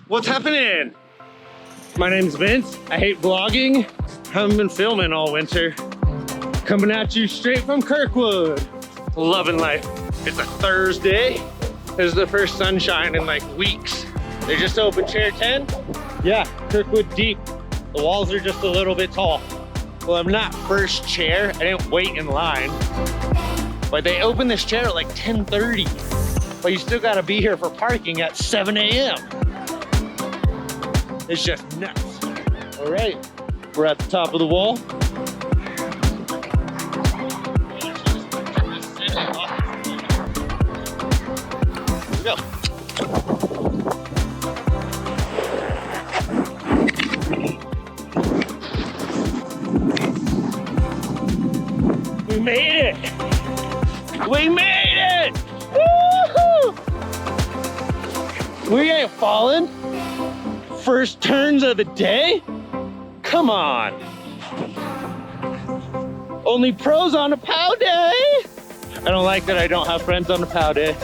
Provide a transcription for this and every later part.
What's happening? My name's Vince. I hate vlogging. Haven't been filming all winter. Coming at you straight from Kirkwood. Loving life. It's a Thursday. This is the first sunshine in like weeks. They just opened Chair 10. Yeah, Kirkwood deep. The walls are just a little bit tall. Well, I'm not first chair. I didn't wait in line. But they opened this chair at like 10:30. But you still gotta be here for parking at 7 a.m. It's just nuts. All right, we're at the top of the wall. Here we go. We made it! We made it! Woohoo! We ain't falling. First turns of the day? Come on. Only pros on a POW day. I don't like that I don't have friends on a POW day.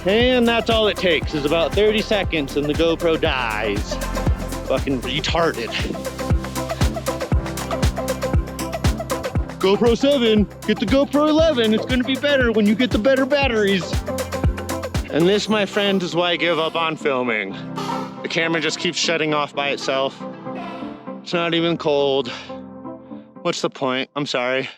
And that's all it takes is about 30 seconds and the GoPro dies. Fucking retarded. GoPro 7, get the GoPro 11. It's gonna be better when you get the better batteries. And this, my friend, is why I give up on filming. The camera just keeps shutting off by itself. It's not even cold. What's the point? I'm sorry.